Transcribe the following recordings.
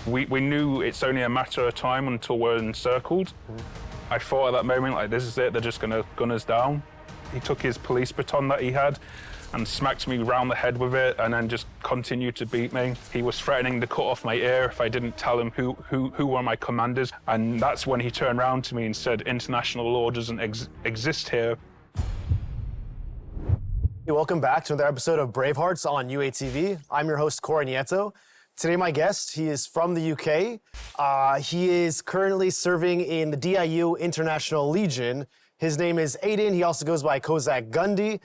We knew it's only a matter of time until we're encircled. I thought at that moment, like, this is it, they're just gonna gun us down. He took his police baton that he had and smacked me round the head with it, and then just continued to beat me. He was threatening to cut off my ear if I didn't tell him who were my commanders. And that's when he turned around to me and said, international law doesn't exist here. Welcome back to another episode of Bravehearts on UATV. I'm your host, Corey Nieto. Today, my guest, he is from the UK. He is currently serving in the DIU International Legion. His name is Aiden. He also goes by Kozak Gundy.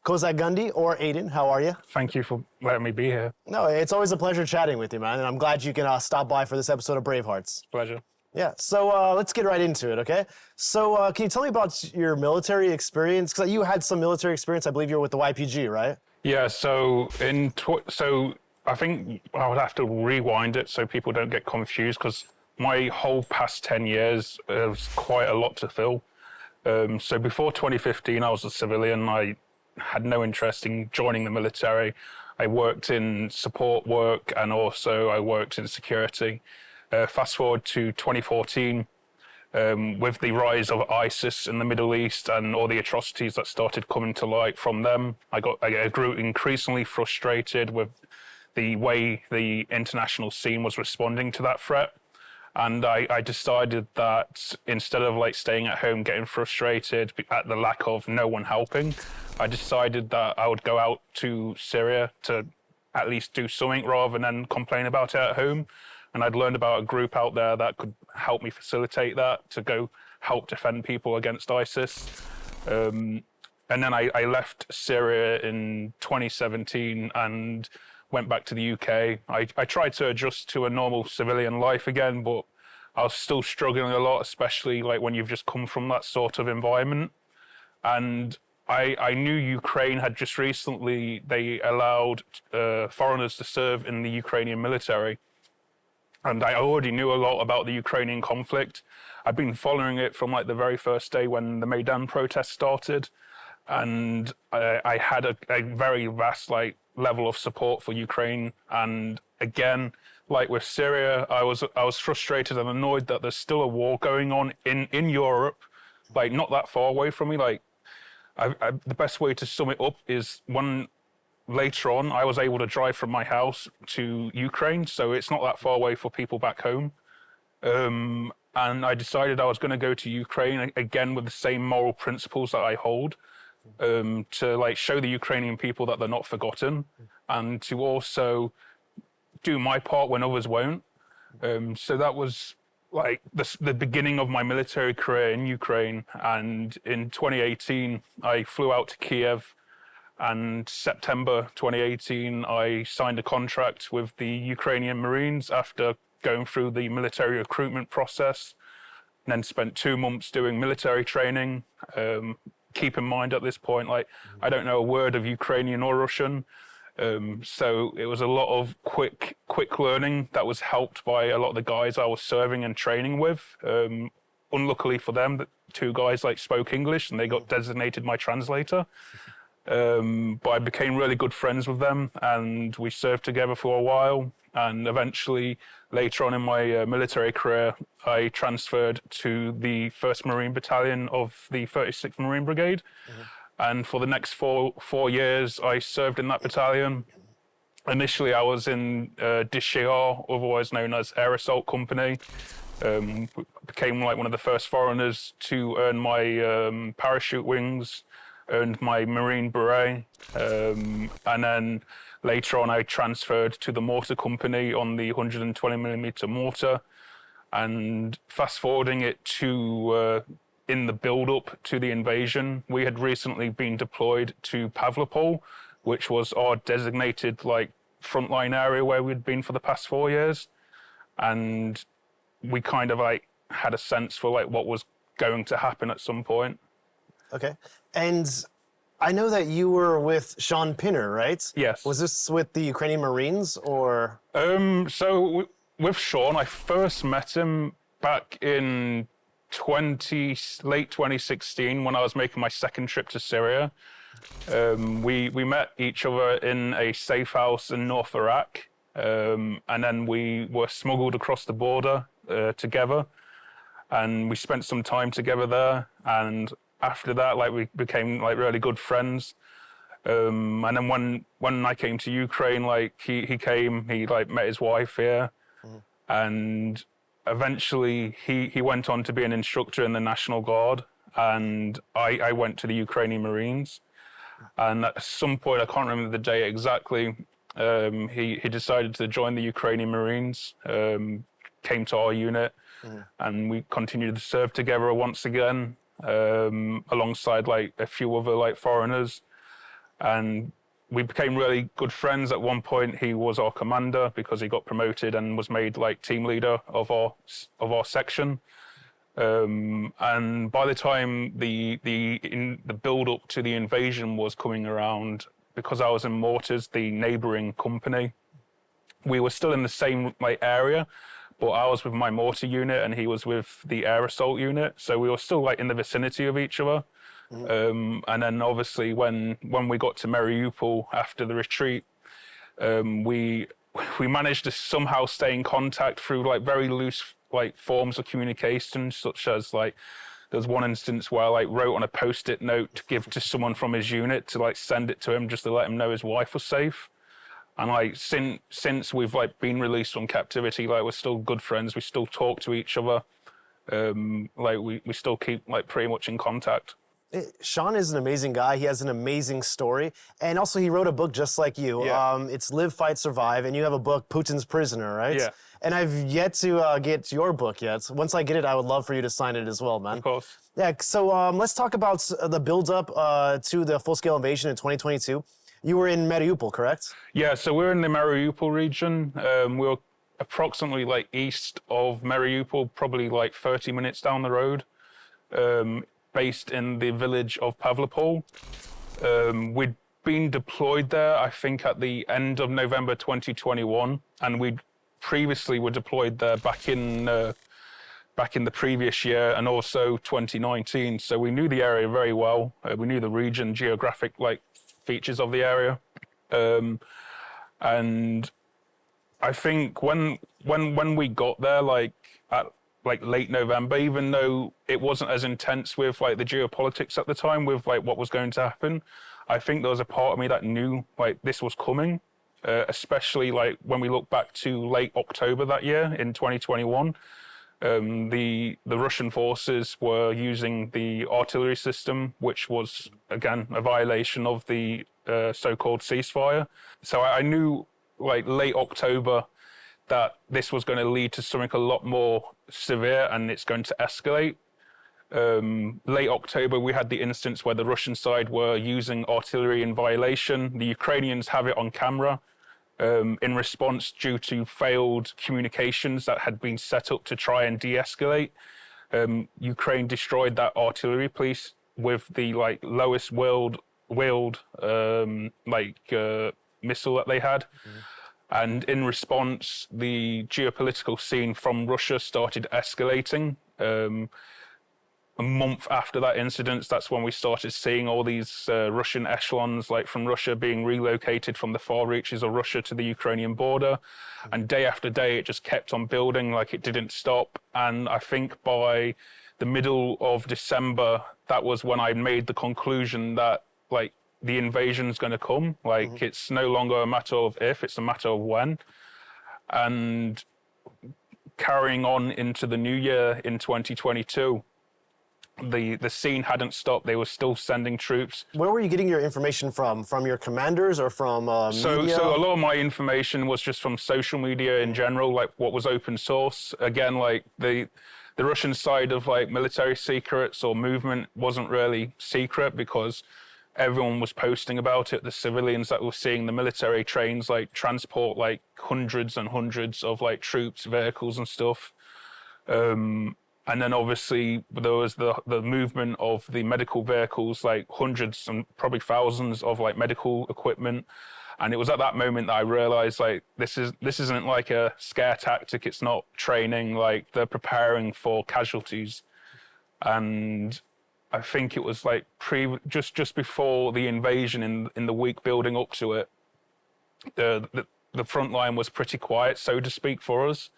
Kozak Gundy, or Aiden, how are you? Thank you for letting me be here. No, it's always a pleasure chatting with you, man. And I'm glad you can stop by for this episode of Bravehearts. Pleasure. Yeah, so let's get right into it, okay? So can you tell me about your military experience? Because you had some military experience. I believe you were with the YPG, right? Yeah, so I think I would have to rewind it so people don't get confused, because my whole past 10 years was quite a lot to fill. So before 2015, I was a civilian. I had no interest in joining the military. I worked in support work and also I worked in security. Fast forward to 2014, with the rise of ISIS in the Middle East and all the atrocities that started coming to light from them, I grew increasingly frustrated with the way the international scene was responding to that threat. And I decided that instead of like staying at home getting frustrated at the lack of no one helping, I decided that I would go out to Syria to at least do something rather than complain about it at home. And I'd learned about a group out there that could help me facilitate that, to go help defend people against ISIS. And then I left Syria in 2017 and went back to the UK. I tried to adjust to a normal civilian life again, but I was still struggling a lot, especially like when you've just come from that sort of environment. And I knew Ukraine had just recently, they allowed foreigners to serve in the Ukrainian military. And I already knew a lot about the Ukrainian conflict. I'd been following it from like the very first day when the Maidan protests started. And I had a very vast like level of support for Ukraine. And again, like with Syria, I was frustrated and annoyed that there's still a war going on in Europe, like not that far away from me. Like the best way to sum it up is when later on I was able to drive from my house to Ukraine, so it's not that far away for people back home. And I decided I was going to go to Ukraine again with the same moral principles that I hold, to like show the Ukrainian people that they're not forgotten, and to also do my part when others won't. So that was like the beginning of my military career in Ukraine. And in 2018, I flew out to Kiev, and September 2018, I signed a contract with the Ukrainian Marines after going through the military recruitment process, and then spent 2 months doing military training. Keep in mind at this point, like, I don't know a word of Ukrainian or Russian. So it was a lot of quick learning that was helped by a lot of the guys I was serving and training with. Unluckily for them, the 2 guys like spoke English and they got designated my translator. But I became really good friends with them and we served together for a while. And eventually, later on in my military career, I transferred to the 1st Marine Battalion of the 36th Marine Brigade. And for the next four years, I served in that battalion. Initially, I was in DCR, otherwise known as Air Assault Company. Became like one of the first foreigners to earn my parachute wings, earned my Marine Beret. And then later on, I transferred to the mortar company on the 120mm mortar. And fast forwarding it to in the build-up to the invasion, we had recently been deployed to Pavlopol, which was our designated like frontline area where we'd been for the past 4 years. And we kind of like had a sense for like what was going to happen at some point. Okay. And I know that you were with Sean Pinner, right? Yes. Was this with the Ukrainian Marines or? So with Sean, I first met him back in late 2016 when I was making my second trip to Syria. We met each other in a safe house in North Iraq. and then we were smuggled across the border together, and we spent some time together there. And after that, like, we became like really good friends. And then when I came to Ukraine, like, he came, he like met his wife here, and eventually he went on to be an instructor in the National Guard, and I went to the Ukrainian Marines. And at some point, I can't remember the day exactly, he decided to join the Ukrainian Marines, came to our unit, and we continued to serve together once again, alongside like a few other like foreigners. And we became really good friends. At one point, he was our commander because he got promoted and was made like team leader of our section. And by the time the build-up to the invasion was coming around, because I was in mortars, the neighbouring company, we were still in the same like area, but I was with my mortar unit and he was with the air assault unit, so we were still like in the vicinity of each other. And then obviously when we got to Mariupol after the retreat, we managed to somehow stay in contact through like very loose like forms of communication, such as like there was one instance where I like wrote on a post-it note to give to someone from his unit to like send it to him just to let him know his wife was safe. And like since we've like been released from captivity, like we're still good friends. We still talk to each other. Like we still keep like pretty much in contact. Sean is an amazing guy. He has an amazing story. And also he wrote a book just like you. Yeah. It's Live, Fight, Survive. And you have a book, Putin's Prisoner, right? Yeah. And I've yet to get your book yet. Once I get it, I would love for you to sign it as well, man. Of course. Yeah, so let's talk about the build-up to the full-scale invasion in 2022. You were in Mariupol, correct? Yeah, so we're in the Mariupol region. We were approximately like east of Mariupol, probably like 30 minutes down the road. Based in the village of Pavlopol. We'd been deployed there, I think, at the end of November 2021, and we previously were deployed there back in the previous year and also 2019. So we knew the area very well. We knew the region, geographic like features of the area, and I think when we got there, like at like late November, even though it wasn't as intense with like the geopolitics at the time with like what was going to happen, I think there was a part of me that knew like this was coming, especially like when we look back to late October that year in 2021. The Russian forces were using the artillery system, which was again a violation of the so-called ceasefire. So I knew like late October that this was going to lead to something a lot more severe and it's going to escalate. Late October, we had the instance where the Russian side were using artillery in violation. The Ukrainians have it on camera in response due to failed communications that had been set up to try and de-escalate. Ukraine destroyed that artillery piece with the like lowest wheeled missile that they had. And in response, the geopolitical scene from Russia started escalating. A month after that incident, that's when we started seeing all these Russian echelons, like from Russia, being relocated from the far reaches of Russia to the Ukrainian border. And day after day, it just kept on building, like it didn't stop. And I think by the middle of December, that was when I made the conclusion that, like, the invasion's going to come. Like, it's no longer a matter of if, it's a matter of when. And carrying on into the new year in 2022, the scene hadn't stopped. They were still sending troops. Where were you getting your information from? From your commanders or from media? So a lot of my information was just from social media in general, like what was open source. Again, like the Russian side of like military secrets or movement wasn't really secret because everyone was posting about it. The civilians that were seeing the military trains like transport like hundreds and hundreds of like troops, vehicles and stuff. And then obviously there was the movement of the medical vehicles, like hundreds and probably thousands of like medical equipment. And it was at that moment that I realized like this isn't like a scare tactic. It's not training. Like they're preparing for casualties. And I think it was like just before the invasion in the week building up to it, the the front line was pretty quiet, so to speak, for us.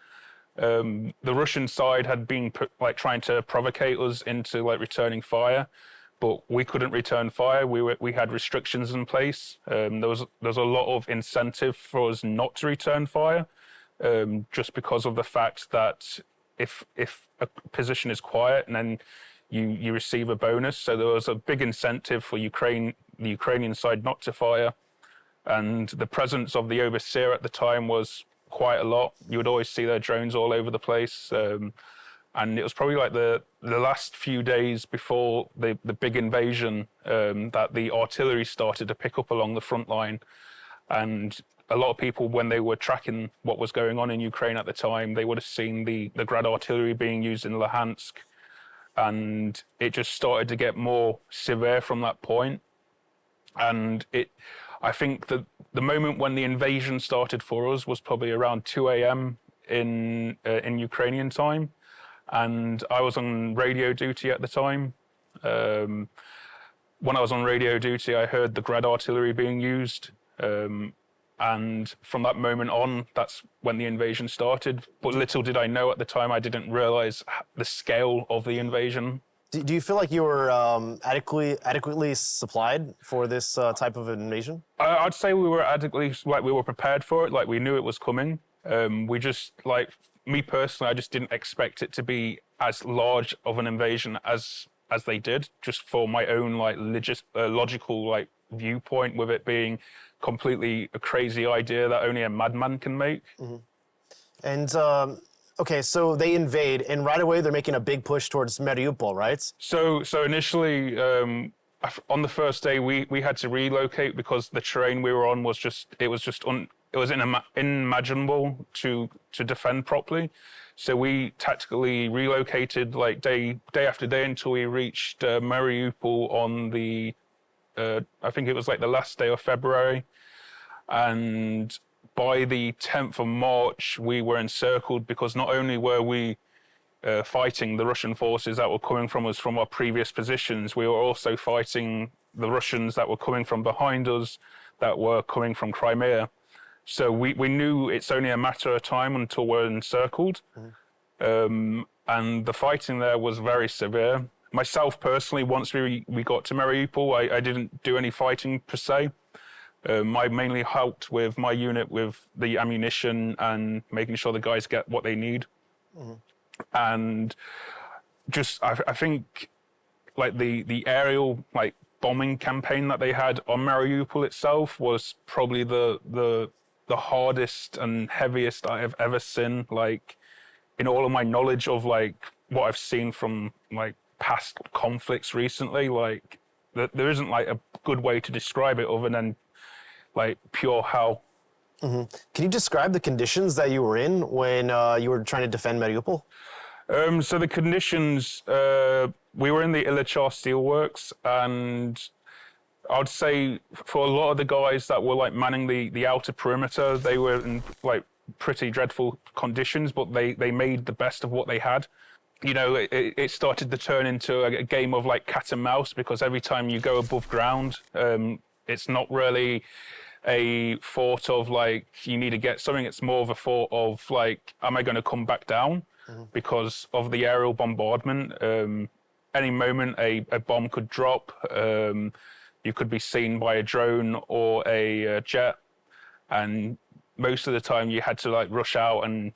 The Russian side had been trying to provocate us into like returning fire, but we couldn't return fire. We had restrictions in place. There was a lot of incentive for us not to return fire, just because of the fact that if a position is quiet and then you receive a bonus, so there was a big incentive for the Ukrainian side not to fire, and the presence of the overseer at the time was quite a lot. You would always see their drones all over the place. And it was probably like the last few days before the big invasion that the artillery started to pick up along the front line. And a lot of people, when they were tracking what was going on in Ukraine at the time, they would have seen the Grad artillery being used in Luhansk. And it just started to get more severe from that point. And I think that the moment when the invasion started for us was probably around 2 a.m. in Ukrainian time. And I was on radio duty at the time. When I was on radio duty, I heard the Grad artillery being used. And from that moment on, that's when the invasion started. But little did I know at the time, I didn't realize the scale of the invasion. Do you feel like you were adequately supplied for this type of invasion? I'd say we were adequately, like we were prepared for it, like we knew it was coming. We just, like, me personally, I just didn't expect it to be as large of an invasion as they did, just for my own like logical like viewpoint, with it being completely a crazy idea that only a madman can make. Mm-hmm. And okay, so they invade, and right away they're making a big push towards Mariupol, right? So initially, on the first day, we had to relocate because the terrain we were on was unimaginable to defend properly. So we tactically relocated like day after day until we reached Mariupol on the I think it was like the last day of February, and by the 10th of March we were encircled, because not only were we fighting the Russian forces that were coming from us from our previous positions, we were also fighting the Russians that were coming from behind us, that were coming from Crimea. So we knew it's only a matter of time until we're encircled. Mm-hmm. And the fighting there was very severe. Myself personally, once we got to Mariupol, I didn't do any fighting per se. I mainly helped with my unit with the ammunition and making sure the guys get what they need. Mm-hmm. And just, I think like the aerial like bombing campaign that they had on Mariupol itself was probably the hardest and heaviest I have ever seen, like in all of my knowledge of like what I've seen from like past conflicts recently. Like there isn't like a good way to describe it other than like pure hell. Mm-hmm. Can you describe the conditions that you were in when you were trying to defend Mariupol? So the conditions, we were in the Illichar steelworks, and I'd say for a lot of the guys that were like manning the outer perimeter, they were in like pretty dreadful conditions, but they made the best of what they had. You know, it started to turn into a game of like cat and mouse, because every time you go above ground, it's not really a thought of like you need to get something. It's more of a thought of like, am I going to come back down? Mm-hmm. Because of the aerial bombardment. Any moment a bomb could drop. You could be seen by a drone or a jet, and most of the time you had to like rush out and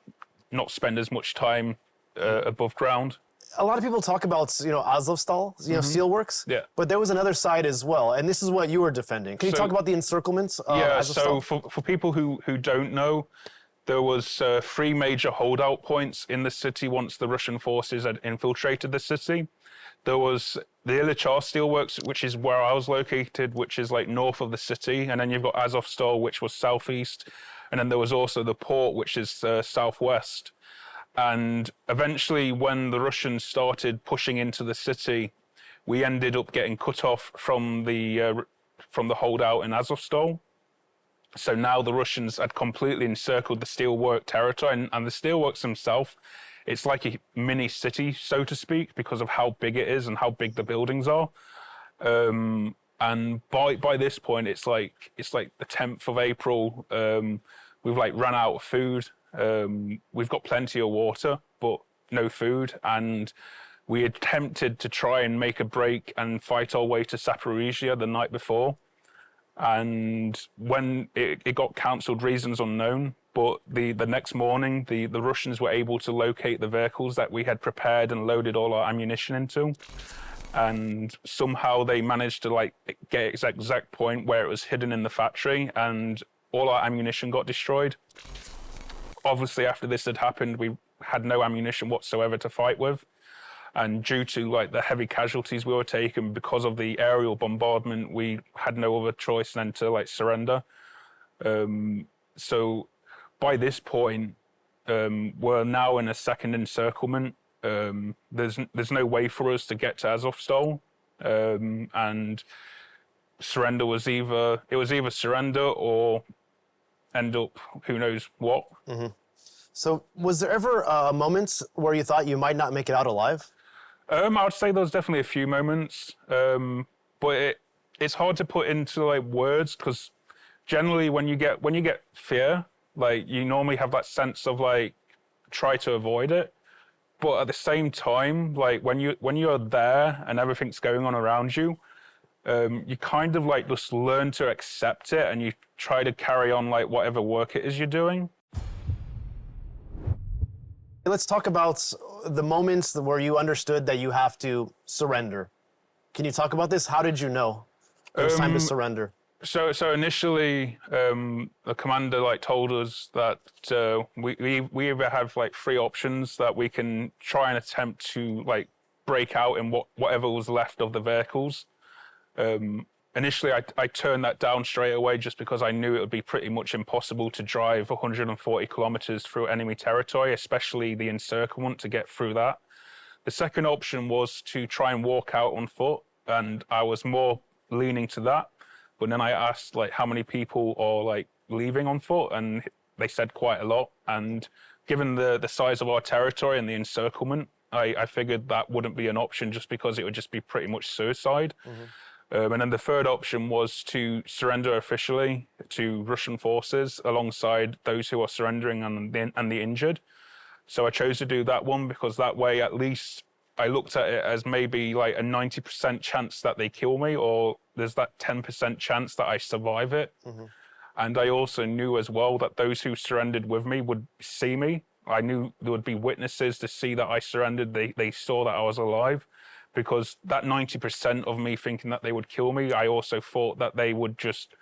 not spend as much time above ground. A lot of people talk about, Azovstal, mm-hmm. steelworks. Yeah. But there was another side as well, and this is what you were defending. Can you talk about the encirclement of Azovstal? So for people who don't know, there was 3 major holdout points in the city once the Russian forces had infiltrated the city. There was the Illichar steelworks, which is where I was located, which is like north of the city, and then you've got Azovstal, which was southeast, and then there was also the port, which is southwest. And eventually, when the Russians started pushing into the city, we ended up getting cut off from the holdout in Azovstal. So now the Russians had completely encircled the steelwork territory, and the steelworks themselves, it's like a mini city, so to speak, because of how big it is and how big the buildings are. And by this point, it's like the 10th of April. we've like run out of food. We've got plenty of water, but no food. And we attempted to try and make a break and fight our way to Zaporizhia the night before. And when it got cancelled, reasons unknown, but the next morning, the Russians were able to locate the vehicles that we had prepared and loaded all our ammunition into. And somehow they managed to like get exact point where it was hidden in the factory, and all our ammunition got destroyed. Obviously, after this had happened, we had no ammunition whatsoever to fight with. And due to like the heavy casualties we were taking because of the aerial bombardment, we had no other choice than to like surrender. So by this point, we're now in a second encirclement. There's no way for us to get to Azovstal, and surrender was either surrender or end up who knows what. Mm-hmm. So was there ever a moment where you thought you might not make it out alive? I would say there was definitely a few moments, but it's hard to put into like words, because generally when you get fear, like you normally have that sense of like try to avoid it, but at the same time, like when you're there and everything's going on around you, you kind of like just learn to accept it, and you try to carry on like whatever work it is you're doing. Let's talk about the moments where you understood that you have to surrender. Can you talk about this? How did you know it was time to surrender? So initially, the commander like told us that we either have like three options that we can try and attempt to like break out in whatever was left of the vehicles. Initially, I turned that down straight away just because I knew it would be pretty much impossible to drive 140 kilometers through enemy territory, especially the encirclement, to get through that. The second option was to try and walk out on foot, and I was more leaning to that. But then I asked like how many people are like leaving on foot, and they said quite a lot. And given the size of our territory and the encirclement, I figured that wouldn't be an option just because it would just be pretty much suicide. Mm-hmm. And then the third option was to surrender officially to Russian forces alongside those who are surrendering and the injured. So I chose to do that one because that way at least I looked at it as maybe like a 90% chance that they kill me, or there's that 10% chance that I survive it. Mm-hmm. And I also knew as well that those who surrendered with me would see me. I knew there would be witnesses to see that I surrendered. They saw that I was alive. Because that 90% of me thinking that they would kill me, I also thought that they would just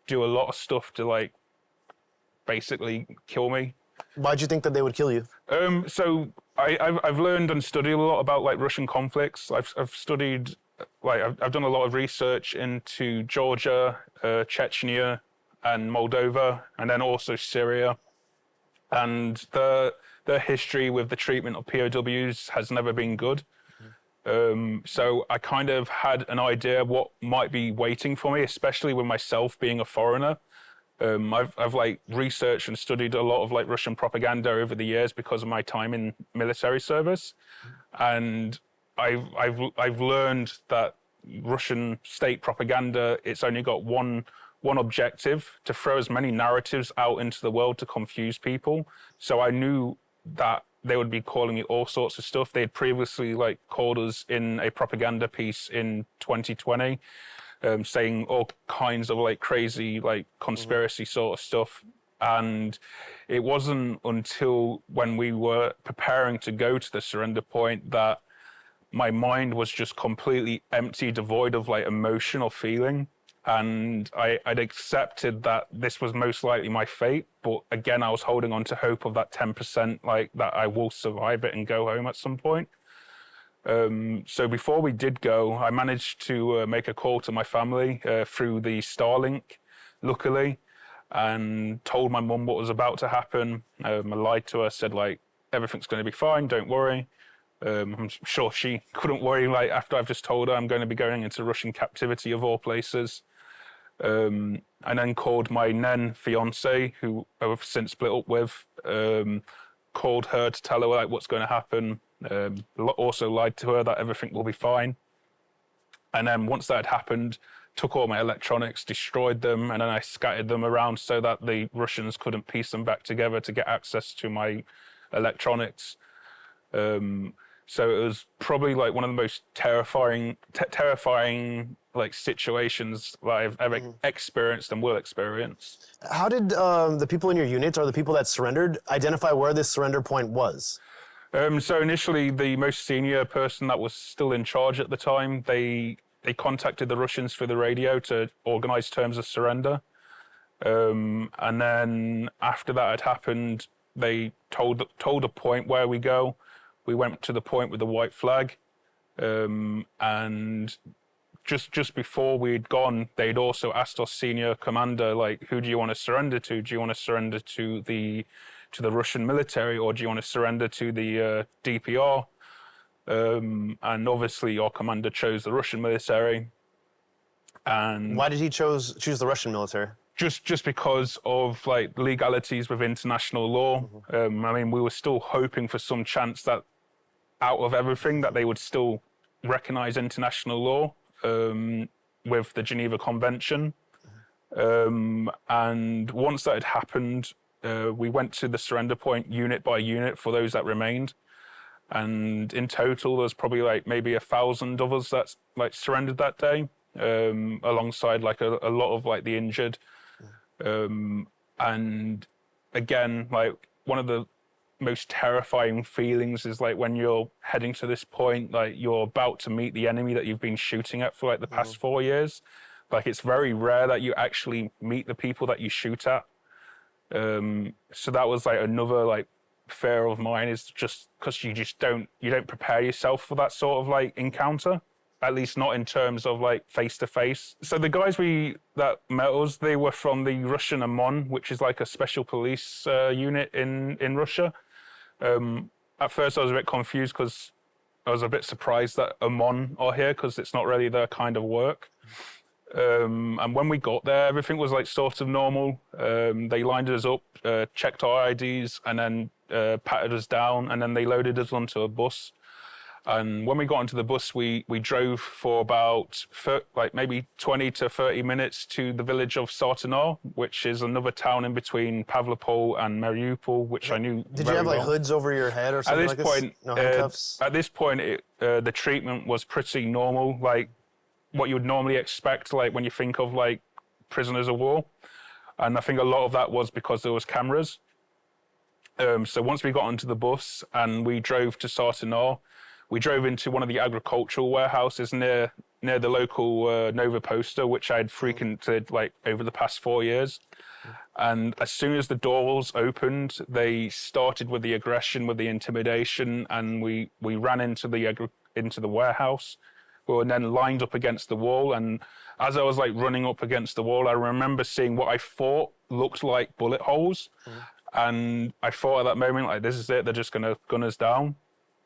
do a lot of stuff to like basically kill me. Why'd you think that they would kill you? So I've learned and studied a lot about like Russian conflicts. I've studied, like I've done a lot of research into Georgia, Chechnya, and Moldova, and then also Syria. And the history with the treatment of POWs has never been good. So I kind of had an idea of what might be waiting for me, especially with myself being a foreigner. I've like researched and studied a lot of like Russian propaganda over the years because of my time in military service, and I've learned that Russian state propaganda, it's only got one objective: to throw as many narratives out into the world to confuse people. So I knew that they would be calling it all sorts of stuff. They'd previously like called us in a propaganda piece in 2020, saying all kinds of like crazy like conspiracy sort of stuff. And it wasn't until when we were preparing to go to the surrender point that my mind was just completely empty, devoid of like emotion or feeling. And I'd accepted that this was most likely my fate. But again, I was holding on to hope of that 10%, like that I will survive it and go home at some point. So before we did go, I managed to make a call to my family through the Starlink, luckily, and told my mum what was about to happen. I lied to her, said like, everything's going to be fine, don't worry. I'm sure she couldn't worry, like after I've just told her I'm going to be going into Russian captivity of all places. And then called my then fiance, who I've since split up with, called her to tell her like what's going to happen. Also lied to her that everything will be fine. And then once that had happened, took all my electronics, destroyed them, and then I scattered them around so that the Russians couldn't piece them back together to get access to my electronics. So it was probably like one of the most terrifying like situations that I've ever experienced and will experience. How did the people in your unit or the people that surrendered identify where this surrender point was? So initially, the most senior person that was still in charge at the time, they contacted the Russians through the radio to organize terms of surrender. And then after that had happened, they told a point where we go. We went to the point with the white flag, and just before we'd gone, they'd also asked our senior commander, like, who do you want to surrender to? Do you want to surrender to the Russian military, or do you want to surrender to the DPR? And obviously, our commander chose the Russian military. And why did he choose the Russian military? Just because of like legalities with international law. I mean, we were still hoping for some chance that out of everything that they would still recognize international law with the Geneva Convention. And once that had happened, we went to the surrender point unit by unit for those that remained. And in total, there's probably like maybe 1,000 of us that like surrendered that day, alongside like a lot of like the injured. And again, like one of the most terrifying feelings is like when you're heading to this point, like you're about to meet the enemy that you've been shooting at for like the past 4 years. Like it's very rare that you actually meet the people that you shoot at. So that was like another like fear of mine, is just because you don't prepare yourself for that sort of like encounter. At least not in terms of like face to face. So the guys that met us, they were from the Russian OMON, which is like a special police unit in Russia. At first I was a bit confused because I was a bit surprised that OMON are here because it's not really their kind of work. And when we got there, everything was like sort of normal. They lined us up, checked our IDs, and then patted us down, and then they loaded us onto a bus. And when we got onto the bus, we drove for about like maybe 20 to 30 minutes to the village of Sartanar, which is another town in between Pavlopol and Mariupol, which I knew. Did you have like hoods over your head or something like this? No handcuffs? At this point, the treatment was pretty normal, like what you would normally expect, like when you think of like prisoners of war. And I think a lot of that was because there was cameras. So once we got onto the bus and we drove to Sartanar, we drove into one of the agricultural warehouses near the local Nova Posta, which I'd frequented like over the past 4 years. And as soon as the doors opened, they started with the aggression, with the intimidation, and we ran into the warehouse. We were then lined up against the wall, and as I was like running up against the wall, I remember seeing what I thought looked like bullet holes. And I thought at that moment, like, this is it, they're just gonna gun us down.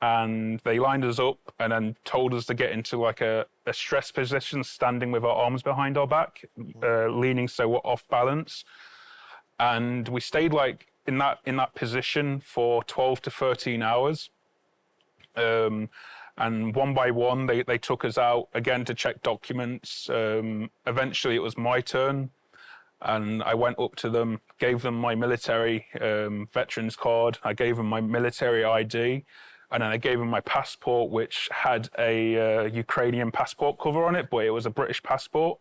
And they lined us up and then told us to get into like a stress position, standing with our arms behind our back, leaning so we're off balance. And we stayed like in that position for 12 to 13 hours. And one by one, they took us out again to check documents. Eventually, it was my turn. And I went up to them, gave them my military veterans card. I gave them my military ID. And then I gave him my passport, which had a Ukrainian passport cover on it, but it was a British passport.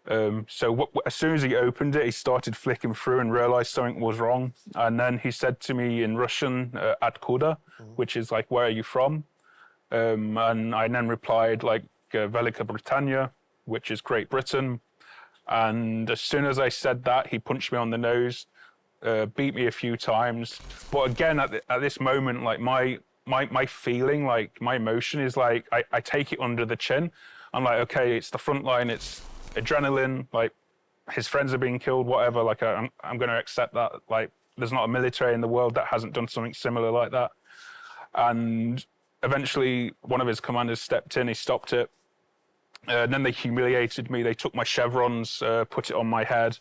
So as soon as he opened it, he started flicking through and realized something was wrong. And then he said to me in Russian, "Atkuda," which is like, "Where are you from?" And I then replied like, "Velika Britannia," which is Great Britain. And as soon as I said that, he punched me on the nose, beat me a few times. But again, at this moment, like my feeling, like my emotion is like, I take it under the chin. I'm like, okay, it's the front line, it's adrenaline, like his friends are being killed, whatever. Like I'm going to accept that. Like there's not a military in the world that hasn't done something similar like that. And eventually one of his commanders stepped in, he stopped it. And then they humiliated me. They took my chevrons, put it on my head.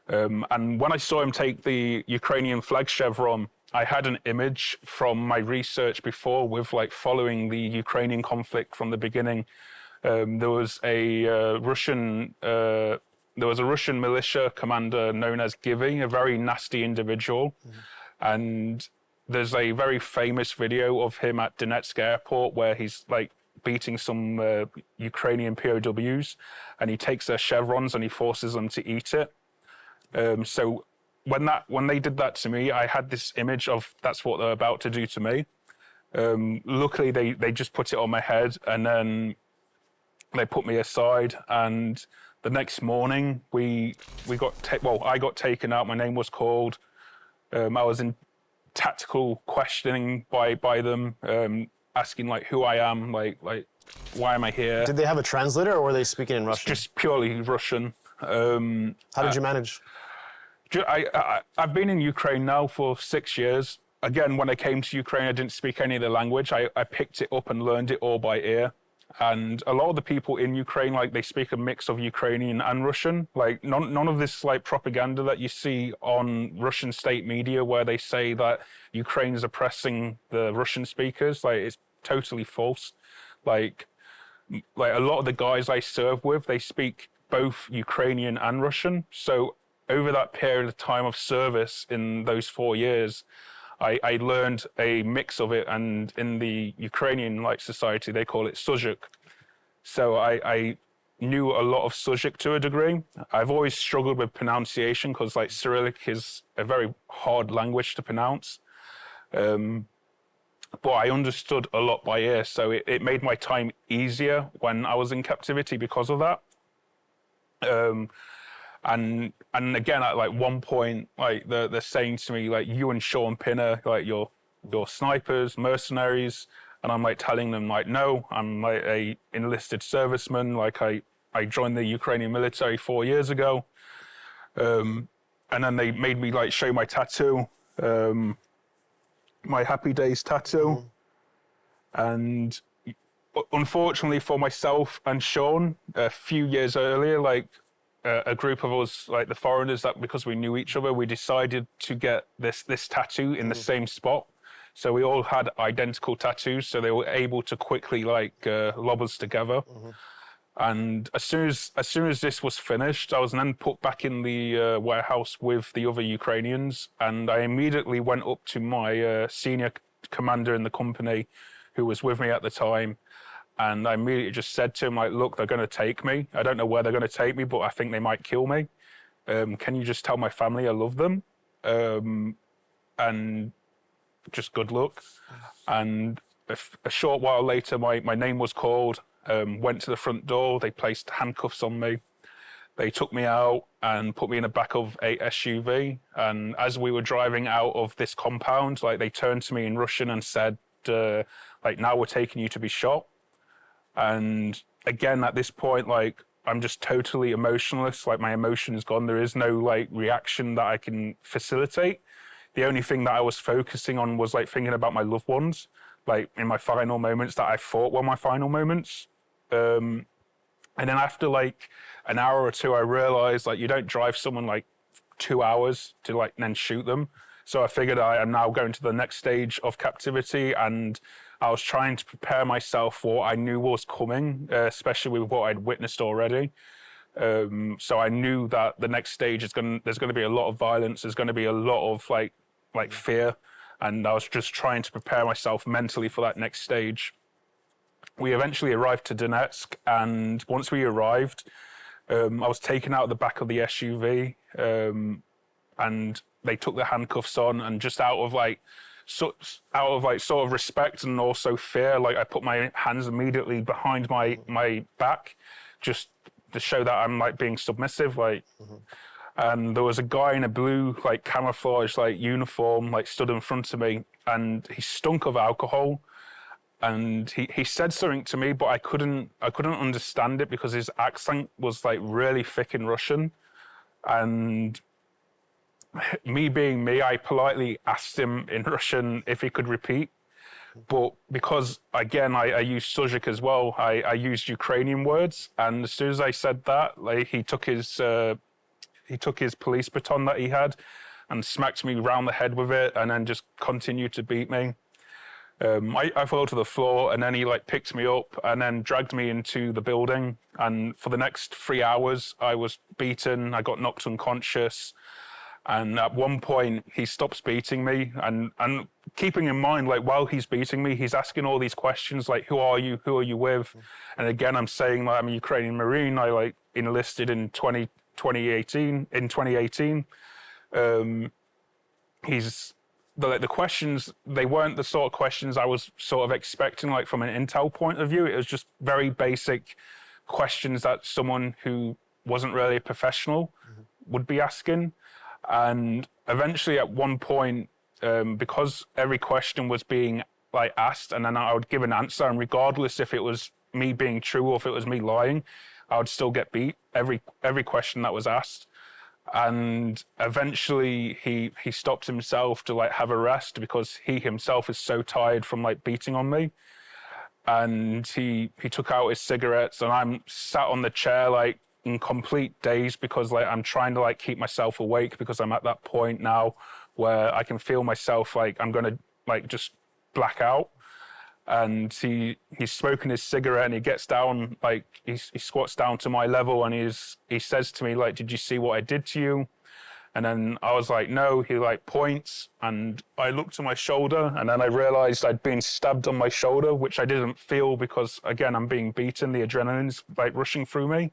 And when I saw him take the Ukrainian flag chevron, I had an image from my research before with like following the Ukrainian conflict from the beginning. There was a Russian militia commander known as Givy, a very nasty individual, and there's a very famous video of him at Donetsk airport where he's like beating some Ukrainian POWs, and he takes their chevrons and he forces them to eat it. So when they did that to me, I had this image of that's what they're about to do to me. Luckily, they just put it on my head, and then they put me aside. And the next morning, I got taken out. My name was called. I was in tactical questioning by them, asking like who I am, like why am I here? Did they have a translator, or were they speaking in Russian? Just purely Russian. How did you manage? I've been in Ukraine now for 6 years. Again, when I came to Ukraine, I didn't speak any of the language. I picked it up and learned it all by ear. And a lot of the people in Ukraine, like they speak a mix of Ukrainian and Russian. Like none of this like propaganda that you see on Russian state media where they say that Ukraine is oppressing the Russian speakers. Like it's totally false. Like a lot of the guys I serve with, they speak both Ukrainian and Russian. So over that period of time of service in those 4 years, I learned a mix of it, and in the Ukrainian like society, they call it Suzyk. So I knew a lot of Suzyk to a degree. I've always struggled with pronunciation because like Cyrillic is a very hard language to pronounce. But I understood a lot by ear, so it made my time easier when I was in captivity because of that. And again, at like one point, like they're saying to me, like, you and Sean Pinner, like you're snipers, mercenaries, and I'm like telling them like, no, I'm like a enlisted serviceman. Like I joined the Ukrainian military 4 years ago, and then they made me like show my tattoo, my Happy Days tattoo, and unfortunately for myself and Sean, a few years earlier, like. A group of us, like the foreigners, that because we knew each other, we decided to get this tattoo in the same spot. So we all had identical tattoos, so they were able to quickly like lob us together. And as soon as this was finished, I was then put back in the warehouse with the other Ukrainians, and I immediately went up to my senior commander in the company, who was with me at the time. And I immediately just said to him, like, look, they're going to take me. I don't know where they're going to take me, but I think they might kill me. Can you just tell my family I love them? And just good luck. And a short while later, my name was called, went to the front door. They placed handcuffs on me. They took me out and put me in the back of a SUV. And as we were driving out of this compound, like, they turned to me in Russian and said, like, now we're taking you to be shot. And again, at this point, like, I'm just totally emotionless. Like, my emotion is gone. There is no like reaction that I can facilitate. The only thing that I was focusing on was like thinking about my loved ones, like in my final moments that I thought were my final moments. And then after like an hour or two, I realized like you don't drive someone like 2 hours to like then shoot them. So I figured I am now going to the next stage of captivity, and I was trying to prepare myself for what I knew was coming, especially with what I'd witnessed already. So I knew that the next stage there's going to be a lot of violence. There's going to be a lot of like fear, and I was just trying to prepare myself mentally for that next stage. We eventually arrived to Donetsk, and once we arrived, I was taken out of the back of the SUV, and they took the handcuffs on, and just out of sort of respect and also fear, like I put my hands immediately behind my back, just to show that I'm like being submissive, like. And there was a guy in a blue like camouflage like uniform like stood in front of me, and he stunk of alcohol, and he said something to me, but I couldn't understand it because his accent was like really thick in Russian. And me being me, I politely asked him in Russian if he could repeat. But because, again, I used Suzyk as well, I used Ukrainian words. And as soon as I said that, like, he took his police baton that he had and smacked me round the head with it, and then just continued to beat me. I fell to the floor, and then he like picked me up and then dragged me into the building. And for the next 3 hours, I was beaten. I got knocked unconscious. And at one point, he stops beating me. And keeping in mind, like, while he's beating me, he's asking all these questions, like, who are you? Who are you with? And again, I'm saying, like, I'm a Ukrainian Marine. I, like, enlisted in 2018. In 2018, the questions, they weren't the sort of questions I was sort of expecting, like, from an intel point of view. It was just very basic questions that someone who wasn't really a professional would be asking. And eventually at one point, because every question was being like asked, and then I would give an answer, and regardless if it was me being true or if it was me lying, I would still get beat every question that was asked. And eventually he stopped himself to like have a rest, because he himself is so tired from like beating on me. And he took out his cigarettes, and I'm sat on the chair like in complete daze, because like I'm trying to like keep myself awake, because I'm at that point now where I can feel myself like I'm gonna like just black out. And he's smoking his cigarette, and he gets down, like he squats down to my level, and he says to me like, "Did you see what I did to you?" And then I was like, "No." He like points, and I looked to my shoulder, and then I realized I'd been stabbed on my shoulder, which I didn't feel because again I'm being beaten, the adrenaline's like rushing through me.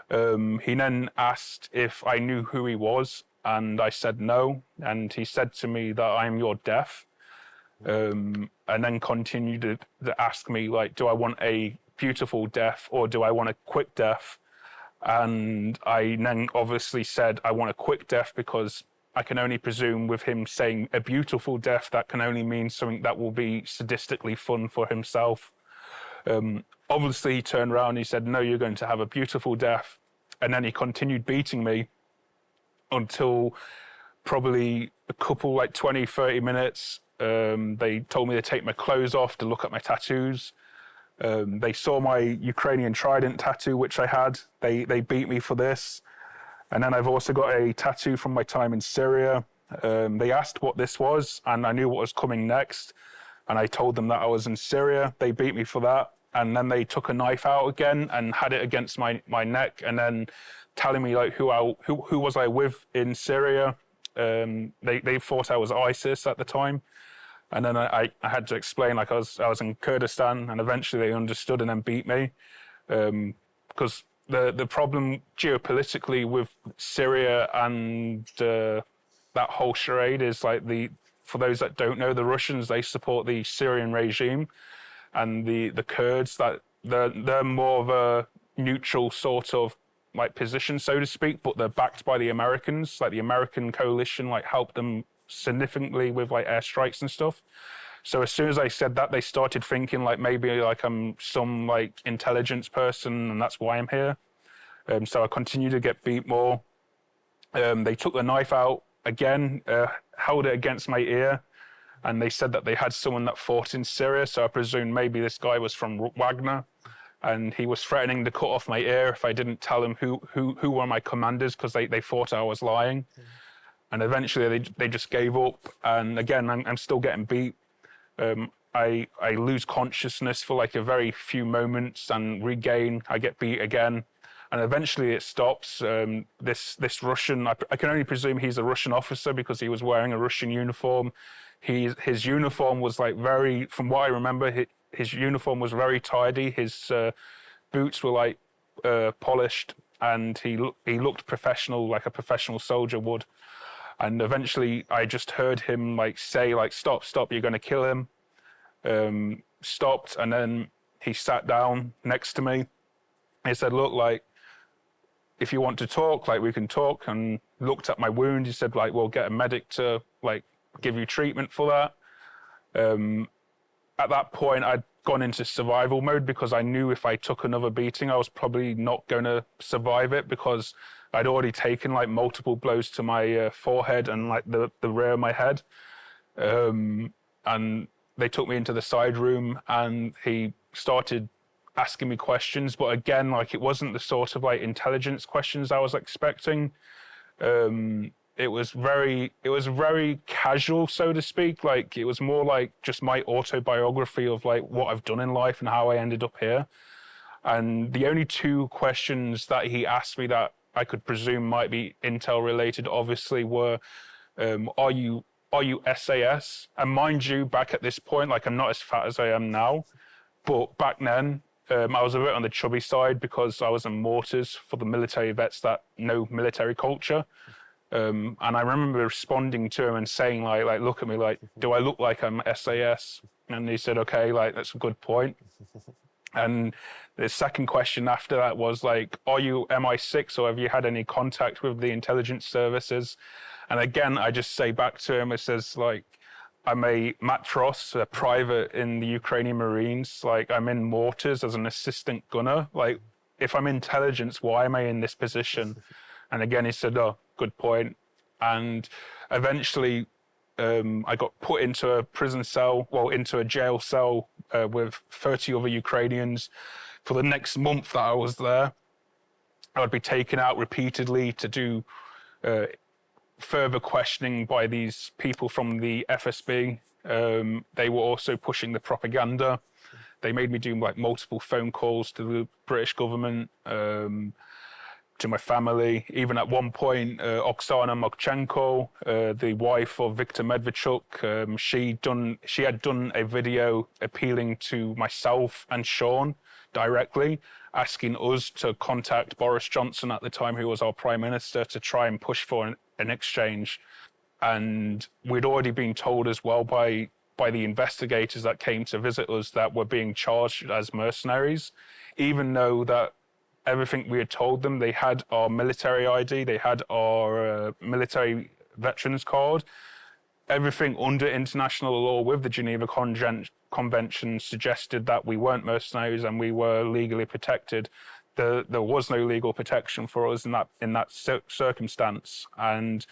He then asked if I knew who he was, and I said no. And he said to me that I'm your death. And then continued to ask me, like, do I want a beautiful death or do I want a quick death? And I then obviously said I want a quick death, because I can only presume with him saying a beautiful death, that can only mean something that will be sadistically fun for himself. Obviously, he turned around and he said, "No, you're going to have a beautiful death." And then he continued beating me until probably a couple, like 20, 30 minutes. They told me to take my clothes off to look at my tattoos. They saw my Ukrainian trident tattoo, which I had. They beat me for this. And then I've also got a tattoo from my time in Syria. They asked what this was, and I knew what was coming next. And I told them that I was in Syria. They beat me for that. And then they took a knife out again and had it against my neck, and then telling me like who was I with in Syria. They thought I was ISIS at the time. And then I had to explain like I was in Kurdistan, and eventually they understood and then beat me. Because the problem geopolitically with Syria and that whole charade is like for those that don't know, the Russians, they support the Syrian regime, and the Kurds, that they're more of a neutral sort of like position, so to speak, but they're backed by the Americans. Like the American coalition like helped them significantly with like airstrikes and stuff. So as soon as I said that, they started thinking like maybe like I'm some like intelligence person and that's why I'm here. So I continued to get beat more. They took the knife out again, held it against my ear, and they said that they had someone that fought in Syria. So I presumed maybe this guy was from Wagner, and he was threatening to cut off my ear if I didn't tell him who were my commanders, because they thought I was lying. And eventually they just gave up. And again, I'm still getting beat. I lose consciousness for like a very few moments and regain. I get beat again. And eventually it stops. This Russian, I can only presume he's a Russian officer because he was wearing a Russian uniform. His uniform was like very, from what I remember, his uniform was very tidy. His boots were like polished, and he looked professional, like a professional soldier would. And eventually I just heard him like say like, stop, you're going to kill him. Stopped, and then he sat down next to me. He said, "Look, like, if you want to talk, like we can talk," and looked at my wound. He said, like, "We'll get a medic to like give you treatment for that." At that point, I'd gone into survival mode, because I knew if I took another beating, I was probably not going to survive it, because I'd already taken like multiple blows to my forehead and like the rear of my head. And they took me into the side room, and he started asking me questions. But again, like, it wasn't the sort of like intelligence questions I was expecting. it was very casual, so to speak. Like, it was more like just my autobiography of like what I've done in life and how I ended up here. And the only two questions that he asked me that I could presume might be intel related, obviously, were, are you SAS? And mind you, back at this point, like, I'm not as fat as I am now, but back then, I was a bit on the chubby side because I was in mortars for the military vets that know military culture. And I remember responding to him and saying, like, look at me, like, do I look like I'm SAS? And he said, okay, like, that's a good point. And the second question after that was like, are you MI6 or have you had any contact with the intelligence services? And again, I just say back to him, it says like, I'm a matros, a private in the Ukrainian Marines. Like, I'm in mortars as an assistant gunner. Like, if I'm intelligence, why am I in this position? And again, he said, oh, good point. And eventually, I got put into a prison cell, into a jail cell with 30 other Ukrainians. For the next month that I was there, I would be taken out repeatedly to do further questioning by these people from the FSB. They were also pushing the propaganda. They made me do like multiple phone calls to the British government, to my family. Even at one point, Oksana Mokchenko, the wife of Viktor Medvedchuk, she had done a video appealing to myself and Sean directly, asking us to contact Boris Johnson at the time, who was our prime minister, to try and push for an exchange. And we'd already been told as well by the investigators that came to visit us that we're being charged as mercenaries, even though that everything we had told them, they had our military ID, they had our military veterans card. Everything under international law with the Geneva Convention suggested that we weren't mercenaries and we were legally protected. There was no legal protection for us in that circumstance. And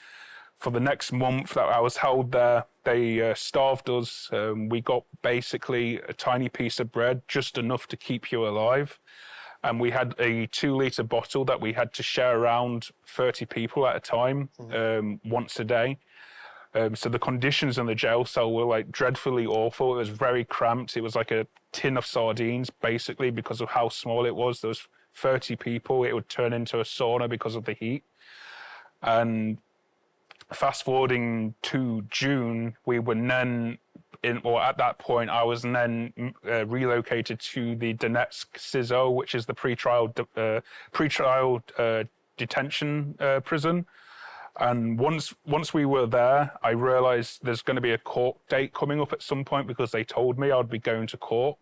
for the next month that I was held there, they starved us. We got basically a tiny piece of bread, just enough to keep you alive. And we had a 2-liter bottle that we had to share around 30 people at a time, once a day. So the conditions in the jail cell were like dreadfully awful. It was very cramped. It was like a tin of sardines, basically, because of how small it was. There was 30 people. It would turn into a sauna because of the heat. And fast forwarding to June, we were then at that point, I was then relocated to the Donetsk CISO, which is the pretrial detention prison. And once we were there, I realized there's going to be a court date coming up at some point because they told me I'd be going to court.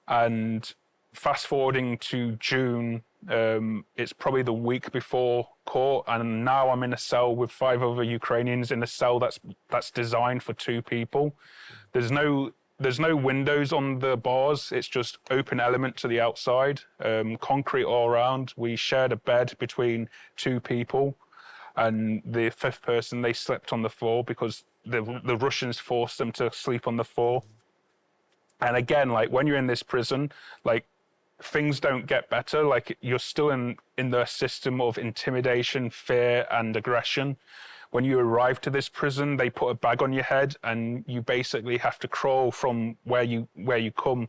And fast forwarding to June, it's probably the week before court, and now I'm in a cell with 5 other Ukrainians in a cell that's designed for 2 people. There's no windows on the bars. It's just open element to the outside, concrete all around. We shared a bed between 2 people, and the 5th person, they slept on the floor because the Russians forced them to sleep on the floor. And again, like, when you're in this prison, like, things don't get better. Like, you're still in the system of intimidation, fear, and aggression. When you arrive to this prison, they put a bag on your head, and you basically have to crawl from where you come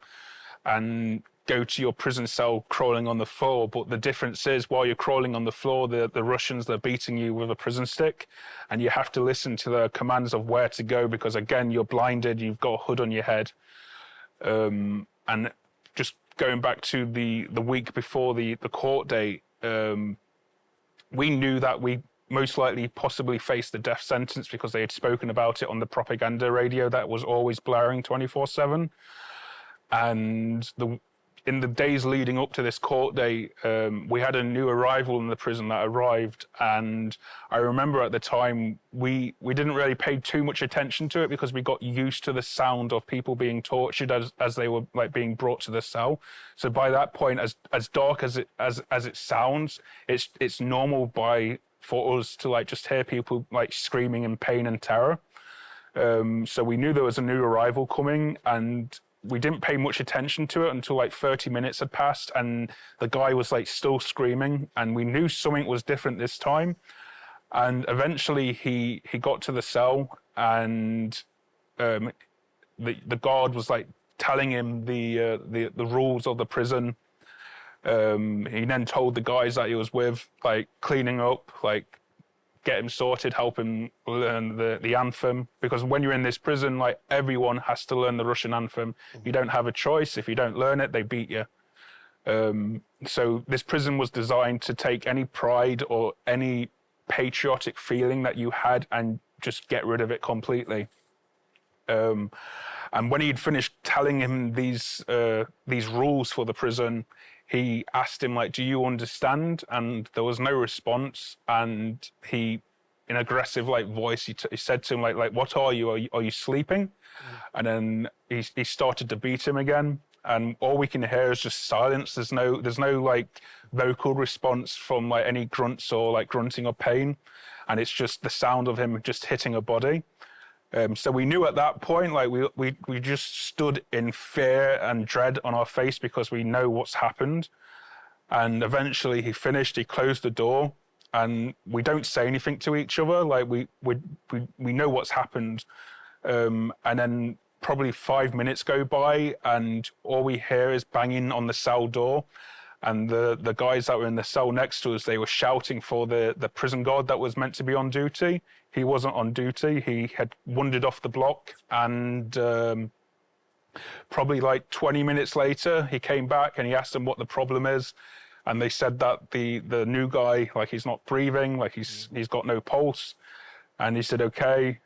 and go to your prison cell crawling on the floor. But the difference is, while you're crawling on the floor, the Russians, they're beating you with a prison stick, and you have to listen to the commands of where to go because, again, you're blinded, you've got a hood on your head. And just going back to the week before the court date, we knew that we most likely possibly faced the death sentence because they had spoken about it on the propaganda radio that was always blaring 24/7. And in the days leading up to this court date, we had a new arrival in the prison that arrived. And I remember at the time, we didn't really pay too much attention to it because we got used to the sound of people being tortured as they were like being brought to the cell. So by that point, as dark as it sounds, it's normal for us to like just hear people like screaming in pain and terror. So we knew there was a new arrival coming, and we didn't pay much attention to it until like 30 minutes had passed, and the guy was like still screaming, and we knew something was different this time. And eventually he got to the cell, and the guard was like telling him the rules of the prison. He then told the guys that he was with, like cleaning up, like get him sorted, help him learn the anthem. Because when you're in this prison, like everyone has to learn the Russian anthem. You don't have a choice. If you don't learn it, they beat you. So this prison was designed to take any pride or any patriotic feeling that you had and just get rid of it completely. And when he'd finished telling him these rules for the prison, he asked him, like, do you understand? And there was no response. And he, in aggressive like voice, he said to him, like, what are you? Are you sleeping? And then he started to beat him again. And all we can hear is just silence. There's no like vocal response from like any grunts or like grunting or pain. And it's just the sound of him just hitting a body. So we knew at that point, like we just stood in fear and dread on our face because we know what's happened. And eventually he finished, he closed the door, and we don't say anything to each other. Like we know what's happened. And then probably 5 minutes go by, and all we hear is banging on the cell door. And the guys that were in the cell next to us, they were shouting for the prison guard that was meant to be on duty. He wasn't on duty. He had wandered off the block. And probably like 20 minutes later, he came back and he asked them what the problem is. And they said that the new guy, like he's not breathing, like he's got no pulse. And he said, okay,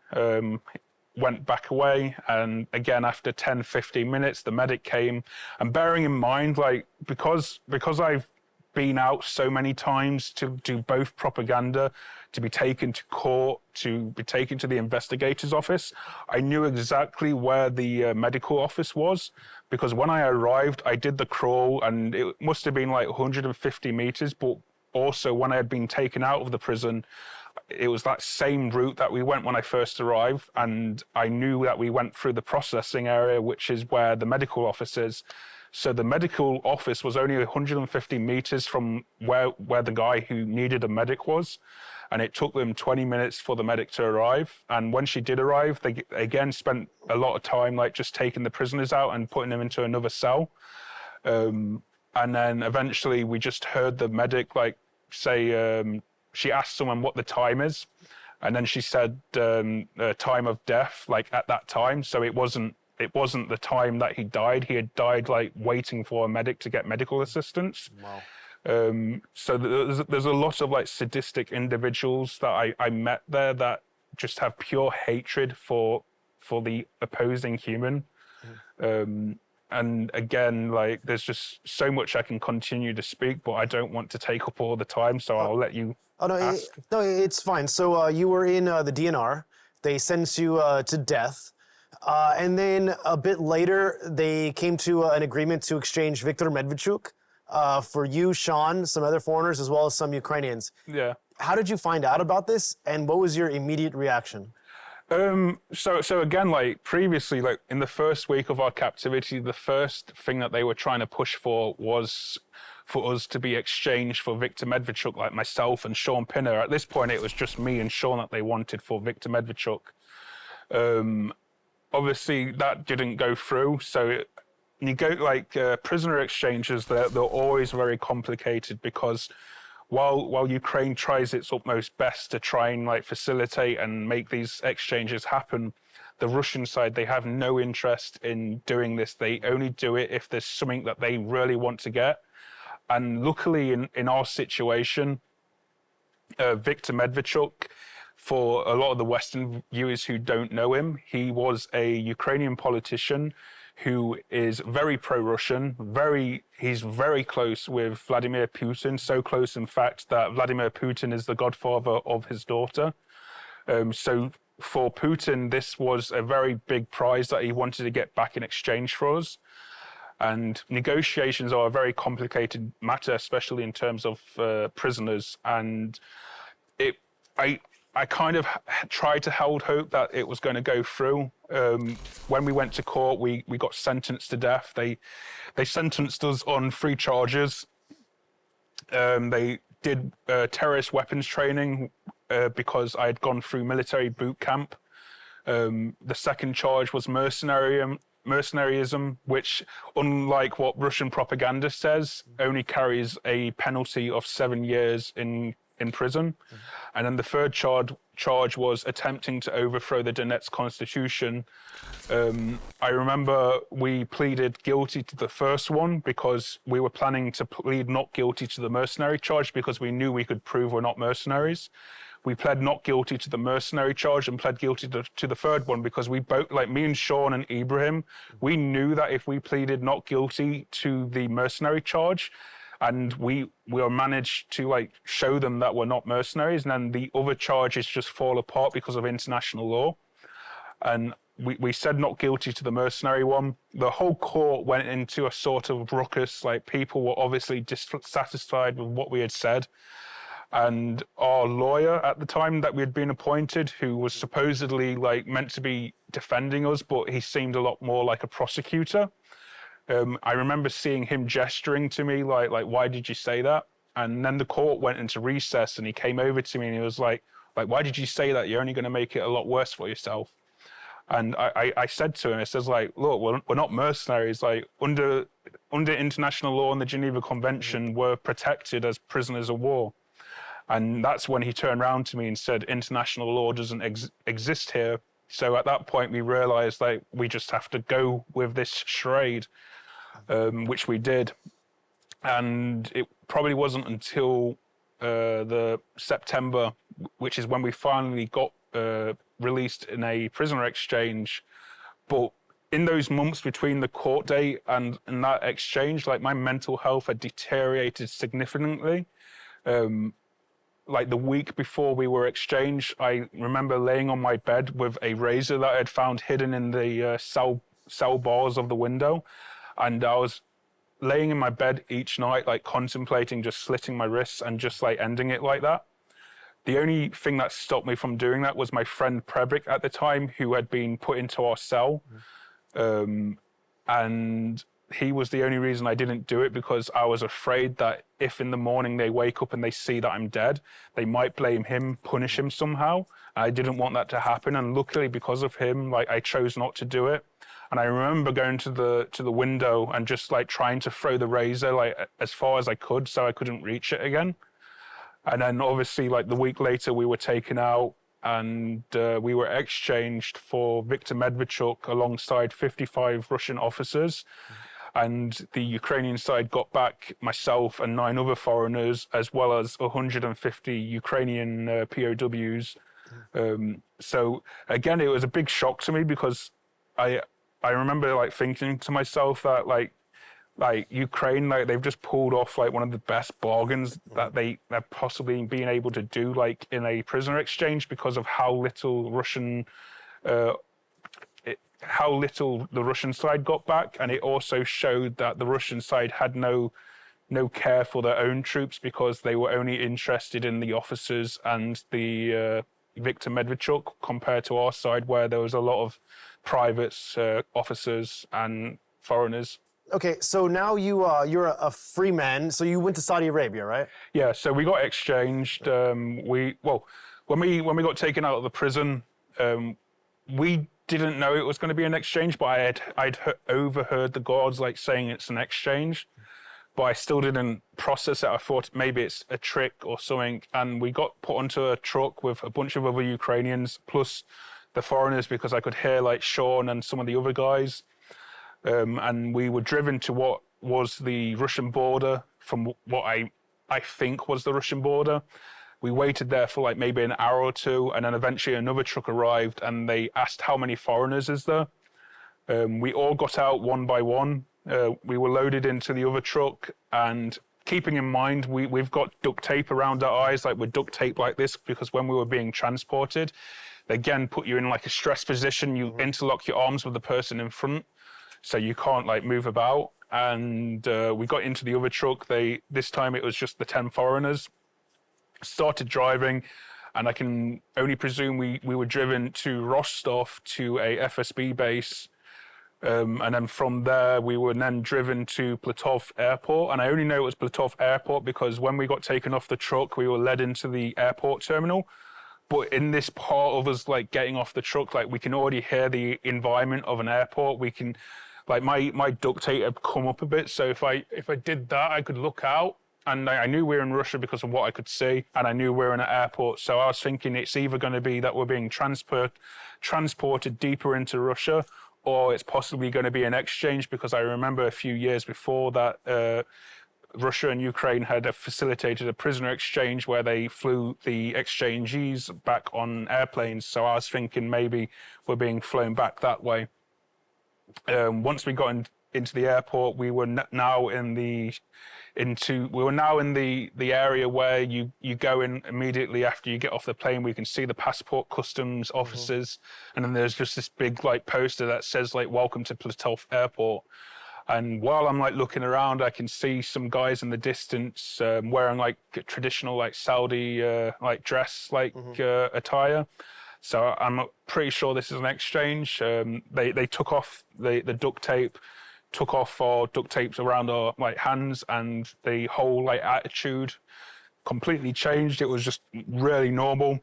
went back away. And again, after 10, 15 minutes, the medic came. And bearing in mind, like, because I've been out so many times to do both propaganda, to be taken to court, to be taken to the investigator's office, I knew exactly where the medical office was. Because when I arrived, I did the crawl, and it must have been like 150 meters. But also when I had been taken out of the prison, it was that same route that we went when I first arrived, and I knew that we went through the processing area, which is where the medical office is. So the medical office was only 150 meters from where the guy who needed a medic was, and it took them 20 minutes for the medic to arrive. And when she did arrive, they again spent a lot of time like just taking the prisoners out and putting them into another cell. And then eventually we just heard the medic like say, she asked someone what the time is, and then she said time of death, like at that time. So it wasn't the time that he died. He had died like waiting for a medic to get medical assistance. Wow. So there's a lot of like sadistic individuals that I met there that just have pure hatred for the opposing human. And again, like there's just so much I can continue to speak, but I don't want to take up all the time, so I'll let you ask. No, it's fine. So you were in the DNR. They sentenced you to death. And then a bit later, they came to an agreement to exchange Viktor Medvedchuk for you, Sean, some other foreigners, as well as some Ukrainians. Yeah. How did you find out about this, and what was your immediate reaction? So again, like previously, like in the first week of our captivity, the first thing that they were trying to push for was for us to be exchanged for Viktor Medvedchuk, like myself and Sean Pinner. At this point, it was just me and Sean that they wanted for Viktor Medvedchuk. Obviously, that didn't go through. So prisoner exchanges, they're always very complicated because while Ukraine tries its utmost best to try and like facilitate and make these exchanges happen, the Russian side, they have no interest in doing this. They only do it if there's something that they really want to get. And luckily in our situation, Viktor Medvedchuk, for a lot of the Western viewers who don't know him, he was a Ukrainian politician who is very pro-Russian, he's very close with Vladimir Putin, so close in fact that Vladimir Putin is the godfather of his daughter. So for Putin, this was a very big prize that he wanted to get back in exchange for us. And negotiations are a very complicated matter, especially in terms of prisoners. And I kind of tried to hold hope that it was going to go through. When we went to court, we got sentenced to death. They sentenced us on 3 charges. They did terrorist weapons training because I had gone through military boot camp. The second charge was mercenaryism, which, unlike what Russian propaganda says, only carries a penalty of 7 years in prison. And then the third charge was attempting to overthrow the Donetsk constitution. I remember we pleaded guilty to the first one because we were planning to plead not guilty to the mercenary charge because we knew we could prove we're not mercenaries. We pled not guilty to the mercenary charge and pled guilty to the third one because we both, like me and Sean and Ibrahim, we knew that if we pleaded not guilty to the mercenary charge, and we managed to like show them that we're not mercenaries, and then the other charges just fall apart because of international law. And we said not guilty to the mercenary one. The whole court went into a sort of ruckus. Like, people were obviously dissatisfied with what we had said. And our lawyer at the time that we had been appointed, who was supposedly like meant to be defending us, but he seemed a lot more like a prosecutor. I remember seeing him gesturing to me like, why did you say that? And then the court went into recess and he came over to me and he was like, why did you say that? You're only going to make it a lot worse for yourself. And I said to him, it says like, look, we're not mercenaries. Like, under international law and the Geneva Convention, we're protected as prisoners of war. And that's when he turned around to me and said, international law doesn't exist here. So at that point, we realized like we just have to go with this charade, which we did. And it probably wasn't until the September, which is when we finally got released in a prisoner exchange. But in those months between the court date and that exchange, like, my mental health had deteriorated significantly. Like, the week before we were exchanged, I remember laying on my bed with a razor that I had found hidden in the cell bars of the window. And I was laying in my bed each night, like, contemplating just slitting my wrists and just, like, ending it like that. The only thing that stopped me from doing that was my friend Prebic at the time, who had been put into our cell. And he was the only reason I didn't do it, because I was afraid that if in the morning they wake up and they see that I'm dead, they might blame him, punish him somehow. I didn't want that to happen. And luckily, because of him, like, I chose not to do it. And I remember going to the window and just like trying to throw the razor like as far as I could so I couldn't reach it again. And then obviously, like, the week later, we were taken out and we were exchanged for Viktor Medvedchuk alongside 55 Russian officers. And the Ukrainian side got back myself and 9 other foreigners, as well as 150 Ukrainian POWs. So again, it was a big shock to me, because I remember like thinking to myself that like Ukraine, like, they've just pulled off like one of the best bargains that they've possibly been able to do, like, in a prisoner exchange, because of how little the Russian side got back. And it also showed that the Russian side had no care for their own troops, because they were only interested in the officers and the Viktor Medvedchuk, compared to our side, where there was a lot of privates, officers and foreigners. Okay, so now you're a free man. So you went to Saudi Arabia, right? Yeah, so we got exchanged. When we got taken out of the prison, we didn't know it was going to be an exchange, but I'd overheard the guards like saying it's an exchange, but I still didn't process it. I thought maybe it's a trick or something, and we got put onto a truck with a bunch of other Ukrainians plus the foreigners, because I could hear like Sean and some of the other guys. And we were driven to what was the Russian border, from what I think was the Russian border. We waited there for like maybe an hour or two, and then eventually another truck arrived and they asked how many foreigners is there. We all got out one by one. We were loaded into the other truck, and keeping in mind we've got duct tape around our eyes, like we're duct taped like this, because when we were being transported, they again put you in like a stress position. You interlock your arms with the person in front, so you can't like move about. And we got into the other truck. This time it was just the 10 foreigners. Started driving, and I can only presume we were driven to Rostov, to a FSB base, And then from there, we were then driven to Platov Airport. And I only know it was Platov Airport because when we got taken off the truck, we were led into the airport terminal. But in this part of us, like getting off the truck, like we can already hear the environment of an airport. We can, like my duct tape had come up a bit. So if I did that, I could look out. And I knew we were in Russia because of what I could see, and I knew we were in an airport. So I was thinking it's either going to be that we're being transported deeper into Russia, or it's possibly going to be an exchange, because I remember a few years before that Russia and Ukraine had facilitated a prisoner exchange where they flew the exchangees back on airplanes. So I was thinking maybe we're being flown back that way. Once we got into the airport, we were now in the area where you go in immediately after you get off the plane. We can see the passport customs officers, and then there's just this big like poster that says like "Welcome to Platov Airport." And while I'm like looking around, I can see some guys in the distance wearing like traditional like Saudi like dress like attire. So I'm pretty sure this is an exchange. They took off the duct tape. Took off our duct tapes around our like hands, and the whole like attitude completely changed. It was just really normal.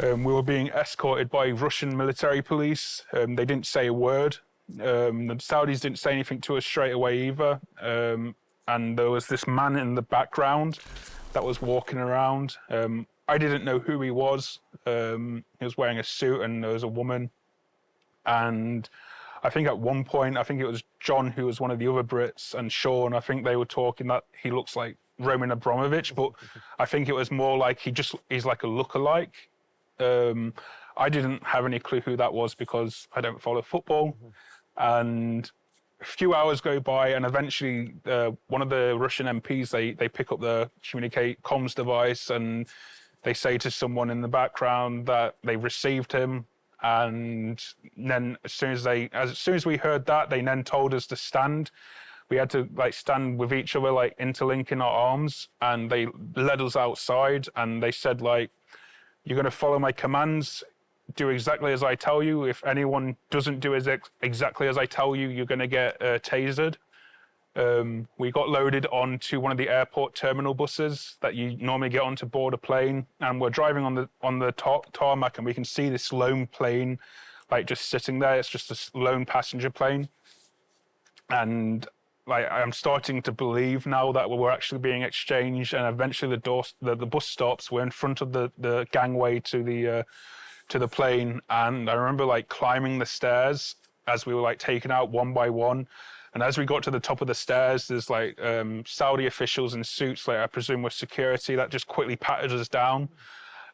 We were being escorted by Russian military police. They didn't say a word. The Saudis didn't say anything to us straight away either. And there was this man in the background that was walking around. I didn't know who he was. He was wearing a suit, and there was a woman. And I think at one point, I think it was John, who was one of the other Brits, and Sean, I think they were talking that he looks like Roman Abramovich, but I think it was more like he's like a lookalike. I didn't have any clue who that was because I don't follow football. And a few hours go by, and eventually one of the Russian MPs, they pick up the comms device, and they say to someone in the background that they received him. And then as soon as we heard that, they then told us to stand. We had to like stand with each other, like interlinking our arms, and they led us outside, and they said like, "You're going to follow my commands, do exactly as I tell you. If anyone doesn't do exactly as I tell you, you're going to get tasered." We got loaded onto one of the airport terminal buses that you normally get on to board a plane, and we're driving on the tarmac, and we can see this lone plane like just sitting there. It's just a lone passenger plane, and like I'm starting to believe now that we're actually being exchanged. And eventually the bus stops. We're in front of the gangway to the plane, and I remember like climbing the stairs as we were like taken out one by one. And as we got to the top of the stairs, there's like Saudi officials in suits, like I presume were security, that just quickly patted us down.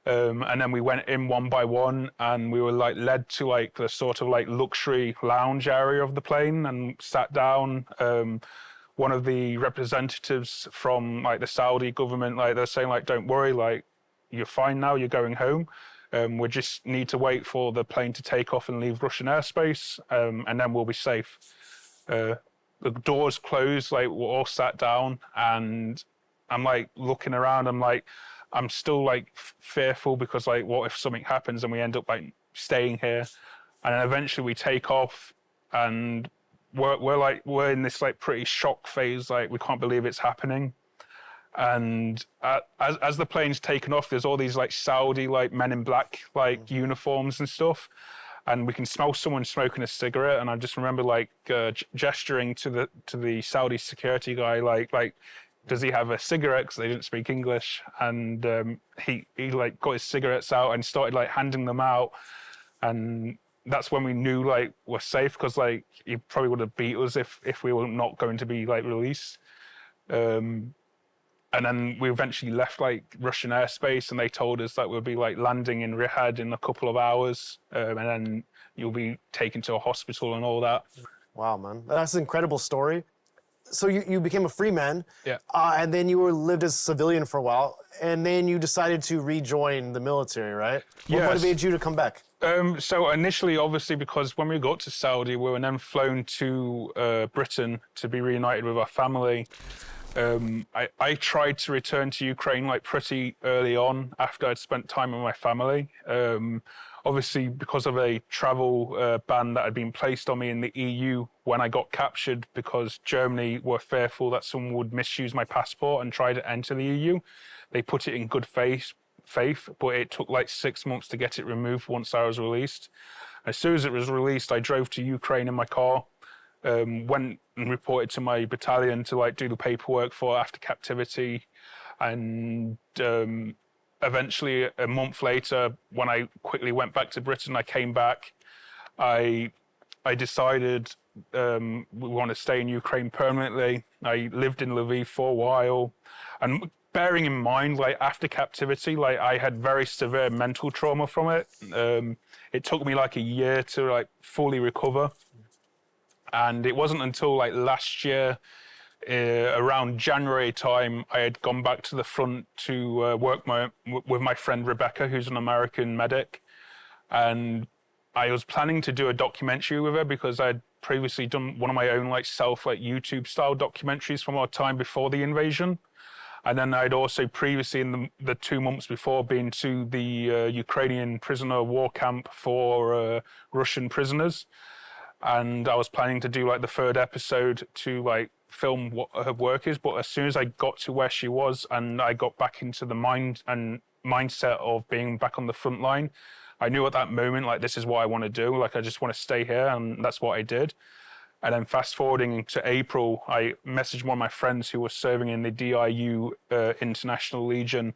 And then we went in one by one, and we were like led to like the sort of like luxury lounge area of the plane and sat down. One of the representatives from like the Saudi government, like they're saying like, "Don't worry, like you're fine now, you're going home. We just need to wait for the plane to take off and leave Russian airspace, and then we'll be safe." The doors closed, like we're all sat down, and I'm like looking around. I'm still like fearful because like, what if something happens and we end up like staying here? And then eventually we take off, and we're in this like pretty shock phase. Like we can't believe it's happening. And as the plane's taken off, there's all these like Saudi like men in black like uniforms and stuff. And we can smell someone smoking a cigarette, and I just remember like gesturing to the Saudi security guy, like, does he have a cigarette? Because they didn't speak English, and he like got his cigarettes out and started like handing them out, and that's when we knew like we're safe, because like he probably would have beat us if we were not going to be like released. And then we eventually left like Russian airspace, and they told us that we'll be like landing in Riyadh in a couple of hours, and then you'll be taken to a hospital and all that. Wow, man, that's an incredible story. So you became a free man, Yeah. And then you lived as a civilian for a while, and then you decided to rejoin the military, right? What Yes. motivated you to come back? So initially, obviously, because when we got to Saudi, we were then flown to Britain to be reunited with our family. I tried to return to Ukraine like pretty early on after I'd spent time with my family. Obviously, because of a travel ban that had been placed on me in the EU when I got captured, because Germany were fearful that someone would misuse my passport and try to enter the EU, they put it in good faith, but it took like 6 months to get it removed once I was released. As soon as it was released, I drove to Ukraine in my car, went and reported to my battalion to like do the paperwork for after captivity, and eventually a month later, when I quickly went back to Britain, I came back. I decided we want to stay in Ukraine permanently. I lived in Lviv for a while, and bearing in mind, like after captivity, like I had very severe mental trauma from it. It took me like a year to like fully recover. And it wasn't until like last year, around January time, I had gone back to the front to work with my friend Rebecca, who's an American medic. And I was planning to do a documentary with her because I'd previously done one of my own like YouTube style documentaries from our time before the invasion. And then I'd also previously in the 2 months before been to the Ukrainian prisoner of war camp for Russian prisoners. And I was planning to do like the third episode to like film what her work is. But as soon as I got to where she was and I got back into the mindset of being back on the front line, I knew at that moment, like, this is what I want to do. Like, I just want to stay here. And that's what I did. And then fast forwarding to April, I messaged one of my friends who was serving in the DIU International Legion.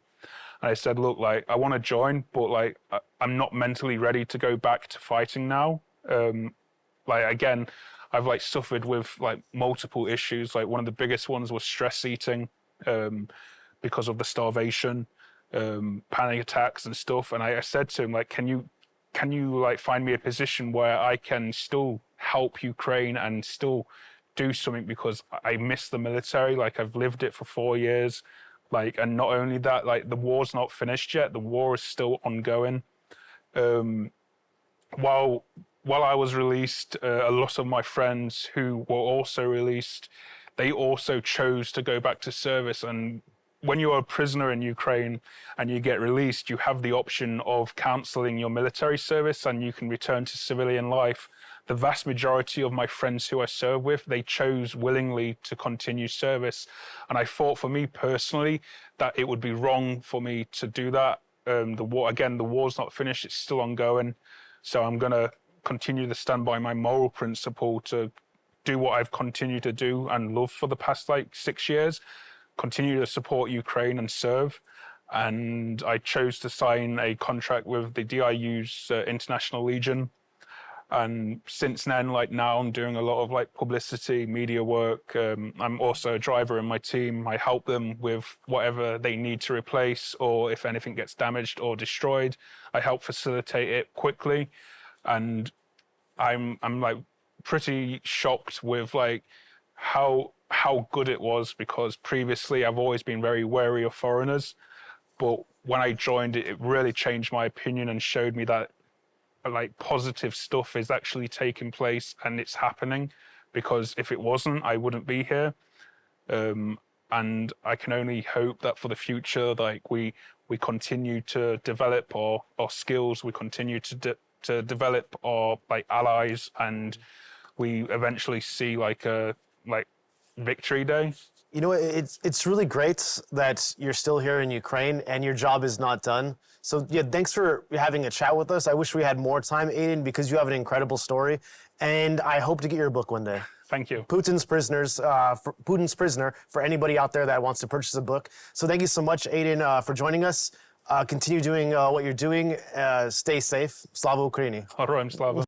And I said, look, like, I want to join, but like, I'm not mentally ready to go back to fighting now. Like, again, I've like suffered with like multiple issues. Like one of the biggest ones was stress eating because of the starvation, panic attacks and stuff. And I said to him, like, can you like find me a position where I can still help Ukraine and still do something, because I miss the military. Like, I've lived it for 4 years. Like, and not only that, like, the war's not finished yet. The war is still ongoing. While I was released, a lot of my friends who were also released, they also chose to go back to service. And when you're a prisoner in Ukraine and you get released, you have the option of cancelling your military service and you can return to civilian life. The vast majority of my friends who I serve with, they chose willingly to continue service. And I thought, for me personally, that it would be wrong for me to do that. The war's not finished, it's still ongoing. So I'm going to continue to stand by my moral principle to do what I've continued to do and love for the past like 6 years, continue to support Ukraine and serve. And I chose to sign a contract with the DIU's International Legion. And since then, like now, I'm doing a lot of like publicity, media work. I'm also a driver in my team. I help them with whatever they need to replace, or if anything gets damaged or destroyed, I help facilitate it quickly. And I'm like pretty shocked with like how good it was, because previously I've always been very wary of foreigners. But when I joined it, it really changed my opinion and showed me that like positive stuff is actually taking place and it's happening, because if it wasn't, I wouldn't be here. And I can only hope that for the future, like we continue to develop our skills, we continue to develop our like allies, and we eventually see like a victory day. You know, it's really great that you're still here in Ukraine and your job is not done. So yeah, thanks for having a chat with us. I wish we had more time, Aiden, because you have an incredible story, and I hope to get your book one day. Thank you. Putin's Prisoner, for anybody out there that wants to purchase a book. So thank you so much, Aiden, for joining us. Continue doing what you're doing. Stay safe. Slava Ukraini. Героям слава.